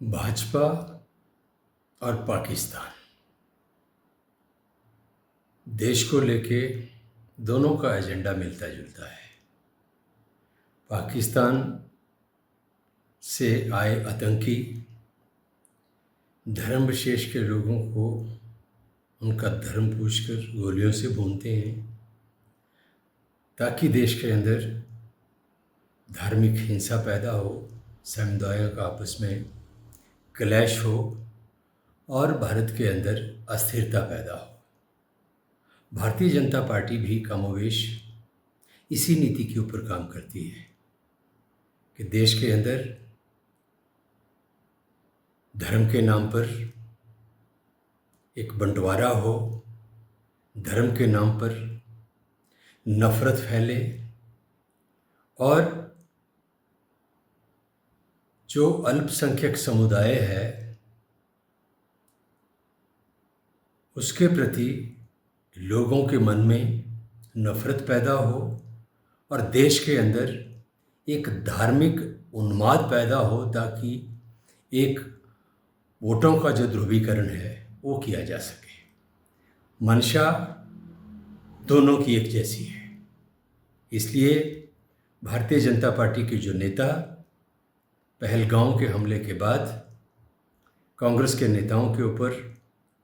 भाजपा और पाकिस्तान देश को लेके दोनों का एजेंडा मिलता जुलता है। पाकिस्तान से आए आतंकी धर्म विशेष के लोगों को उनका धर्म पूछकर गोलियों से भूनते हैं ताकि देश के अंदर धार्मिक हिंसा पैदा हो, समुदायों का आपस में क्लैश हो और भारत के अंदर अस्थिरता पैदा हो। भारतीय जनता पार्टी भी कमोवेश इसी नीति के ऊपर काम करती है कि देश के अंदर धर्म के नाम पर एक बंटवारा हो, धर्म के नाम पर नफरत फैले और जो अल्पसंख्यक समुदाय है उसके प्रति लोगों के मन में नफरत पैदा हो और देश के अंदर एक धार्मिक उन्माद पैदा हो ताकि एक वोटों का जो ध्रुवीकरण है वो किया जा सके। मंशा दोनों की एक जैसी है। इसलिए भारतीय जनता पार्टी के जो नेता पहलगांव के हमले के बाद कांग्रेस के नेताओं के ऊपर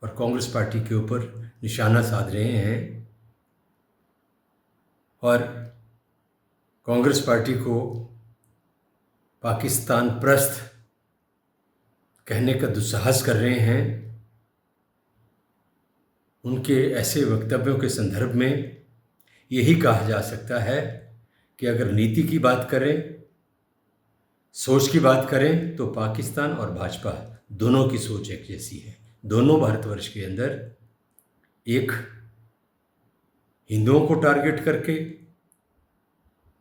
और कांग्रेस पार्टी के ऊपर निशाना साध रहे हैं और कांग्रेस पार्टी को पाकिस्तान प्रस्त कहने का दुस्साहस कर रहे हैं, उनके ऐसे वक्तव्यों के संदर्भ में यही कहा जा सकता है कि अगर नीति की बात करें, सोच की बात करें तो पाकिस्तान और भाजपा दोनों की सोच एक जैसी है। दोनों भारतवर्ष के अंदर एक हिंदुओं को टारगेट करके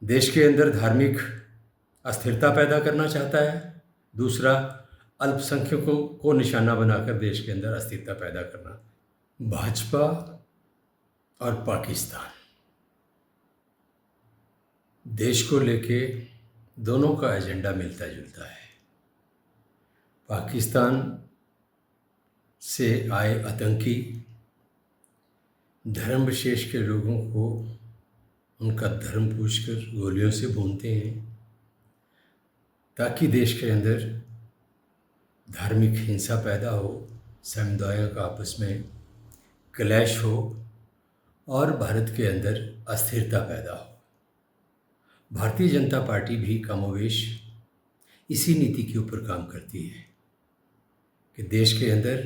देश के अंदर धार्मिक अस्थिरता पैदा करना चाहता है, दूसरा अल्पसंख्यकों को निशाना बनाकर देश के अंदर अस्थिरता पैदा करना। भाजपा और पाकिस्तान देश को लेके दोनों का एजेंडा मिलता जुलता है। पाकिस्तान से आए आतंकी धर्म विशेष के लोगों को उनका धर्म पूछकर गोलियों से भूनते हैं ताकि देश के अंदर धार्मिक हिंसा पैदा हो, समुदायों का आपस में क्लैश हो और भारत के अंदर अस्थिरता पैदा हो। भारतीय जनता पार्टी भी कमोवेश इसी नीति के ऊपर काम करती है कि देश के अंदर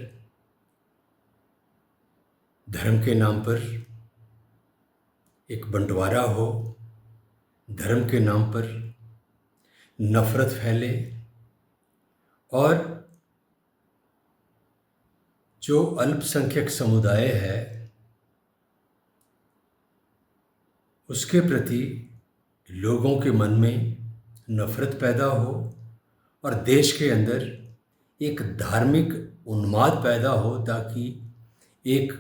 धर्म के नाम पर एक बंटवारा हो, धर्म के नाम पर नफरत फैले और जो अल्पसंख्यक समुदाय है उसके प्रति लोगों के मन में नफरत पैदा हो और देश के अंदर एक धार्मिक उन्माद पैदा हो ताकि एक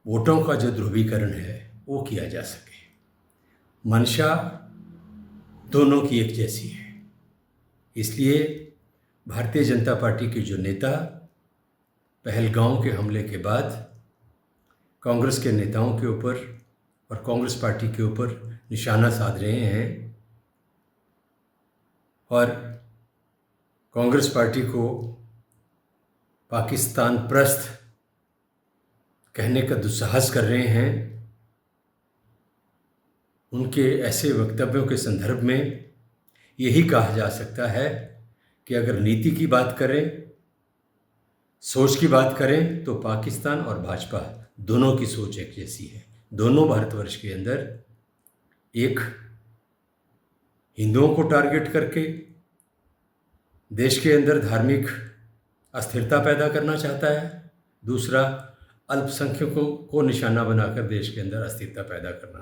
वोटों का जो ध्रुवीकरण है वो किया जा सके। मंशा दोनों की एक जैसी है। इसलिए भारतीय जनता पार्टी के जो नेता पहलगांव के हमले के बाद कांग्रेस के नेताओं के ऊपर और कांग्रेस पार्टी के ऊपर निशाना साध रहे हैं और कांग्रेस पार्टी को पाकिस्तान प्रस्त कहने का दुस्साहस कर रहे हैं, उनके ऐसे वक्तव्यों के संदर्भ में यही कहा जा सकता है कि अगर नीति की बात करें, सोच की बात करें तो पाकिस्तान और भाजपा दोनों की सोच एक जैसी है। दोनों भारतवर्ष के अंदर एक हिंदुओं को टारगेट करके देश के अंदर धार्मिक अस्थिरता पैदा करना चाहता है, दूसरा अल्पसंख्यकों को निशाना बनाकर देश के अंदर अस्थिरता पैदा करना।